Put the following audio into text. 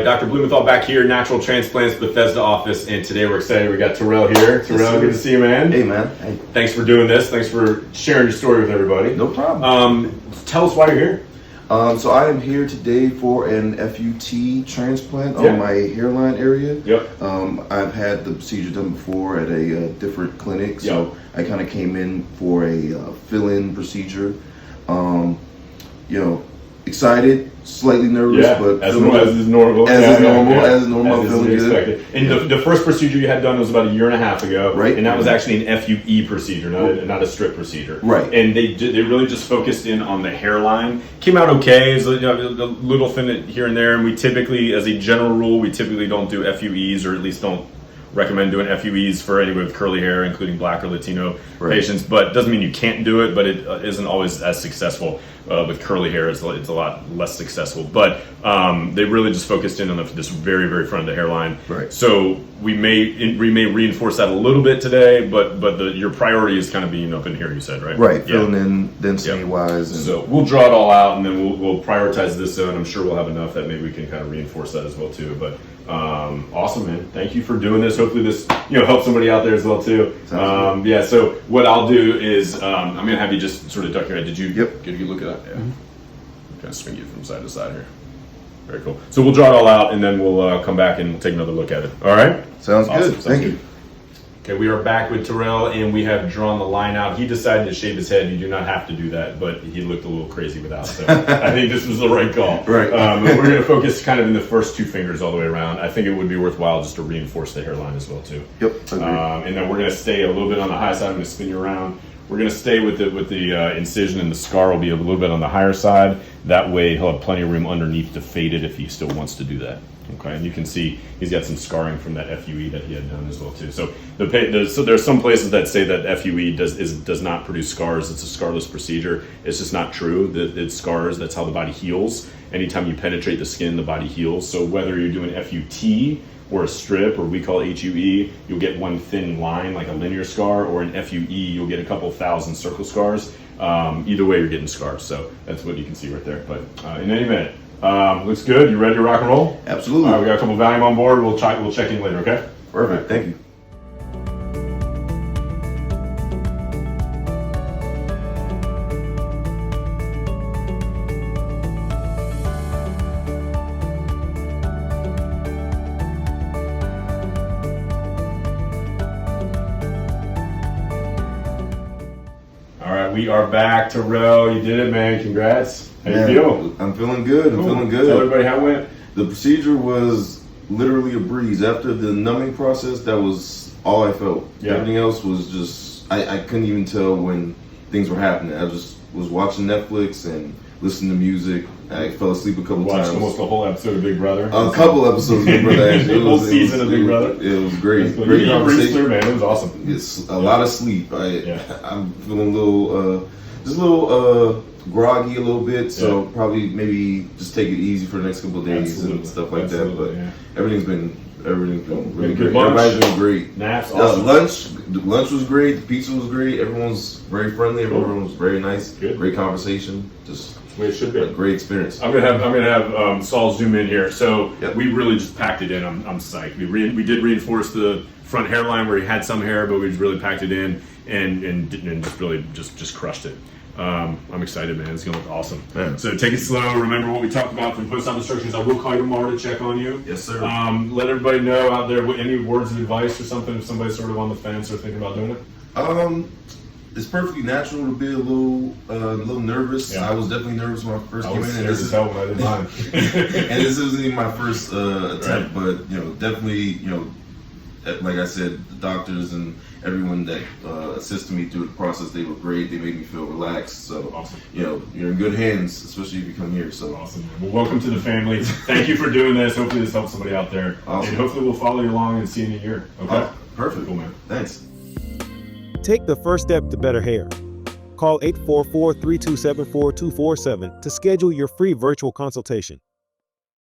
right, Dr. Blumenthal back here, Natural Transplants, Bethesda office, and today we're excited. We got Terrell here. Terrell, good to see you, man. Hey, man. Hey. Thanks for doing this. Thanks for sharing your story with everybody. No problem. Tell us why you're here. So I am here today for an FUT transplant on my hairline area. Yep. I've had the procedure done before at a different clinic, so I kind of came in for a fill-in procedure. Excited, slightly nervous, but as normal. As normal, I'm feeling good. And the first procedure you had done was about 1.5 years ago, right? And that was actually an FUE procedure, not a strip procedure, right? And they really just focused in on the hairline. Came out okay. It's a little thin here and there, and we typically, as a general rule, we typically don't do FUEs, or at least don't recommend doing FUEs for anyone with curly hair, including Black or Latino patients. But it doesn't mean you can't do it, but it isn't always as successful. With curly hair, it's a lot less successful. But they really just focused in on this very, very front of the hairline. Right. So we may reinforce that a little bit today, but your priority is kind of being up in here, you said, right? Right, filling in density-wise. So we'll draw it all out, and then we'll prioritize this zone. I'm sure we'll have enough that maybe we can kind of reinforce that as well, too. But awesome, man. Thank you for doing this. Hopefully this helps somebody out there as well, too. So what I'll do is I'm going to have you just sort of duck your head. Did you get a good look at that? Yeah. Kind of swing you from side to side here. Very cool. So we'll draw it all out, and then we'll come back and we'll take another look at it. All right? Sounds good. Thank you. Okay, we are back with Terrell, and we have drawn the line out. He decided to shave his head. You do not have to do that, but he looked a little crazy without. So I think this was the right call. Right. We're going to focus kind of in the first 2 fingers all the way around. I think it would be worthwhile just to reinforce the hairline as well, too. Yep. And then we're going to stay a little bit on the high side. I'm going to spin you around. We're going to stay with the incision, and the scar will be a little bit on the higher side. That way he'll have plenty of room underneath to fade it if he still wants to do that. Okay, and you can see he's got some scarring from that FUE that he had done as well too. So there's some places that say that FUE does not produce scars. It's a scarless procedure. It's just not true. It scars. That's how the body heals. Anytime you penetrate the skin, the body heals. So whether you're doing FUT or a strip, or we call HUE, you'll get one thin line like a linear scar, or an FUE, you'll get a couple thousand circle scars. Either way, you're getting scars. So that's what you can see right there. But in any minute. Looks good. You ready to rock and roll? Absolutely. All right, we got a couple of Valium on board. We'll check in later, okay? Perfect. Thank you. All right, we are back. Terrell, you did it, man. Congrats. How you feel? I'm feeling good. I'm feeling good. Tell everybody how it went. The procedure was literally a breeze. After the numbing process, that was all I felt. Yeah. Everything else was just, I couldn't even tell when things were happening. I just was watching Netflix and listening to music. I fell asleep a couple times. Watched almost the whole episode of Big Brother. A couple episodes of Big Brother, actually. The whole season of Big Brother. It was great. Great Great conversation. clear, man. It was awesome. It's a lot of sleep. I'm feeling a little, groggy a little bit, so probably maybe just take it easy for the next couple of days and stuff like that. But everything's been really great. Everybody's been great. Naps, awesome. Lunch was great. The pizza was great. Everyone's very friendly. Everyone was very nice. Good. Great conversation. Just the way it should be. A great experience. I'm gonna have Saul zoom in here. So we really just packed it in. I'm psyched. We did reinforce the front hairline where he had some hair, but we just really packed it in and just really just crushed it. I'm excited, man. It's gonna look awesome. Man. So take it slow. Remember what we talked about from post-op instructions. I will call you tomorrow to check on you. Yes, sir. Let everybody know out there any words of advice or something if somebody's sort of on the fence or thinking about doing it. It's perfectly natural to be a little nervous. Yeah. I was definitely nervous when I first came in. And this is when I did mine. And this isn't even my first attempt, but definitely, like I said, the doctors and everyone that assisted me through the process, they were great. They made me feel relaxed. So, awesome. You're in good hands, especially if you come here. So awesome. Well, welcome to the family. Thank you for doing this. Hopefully this helps somebody out there. Awesome. And hopefully we'll follow you along and see you in a year. Okay? Perfect. Cool, man. Thanks. Take the first step to better hair. Call 844-327-4247 to schedule your free virtual consultation.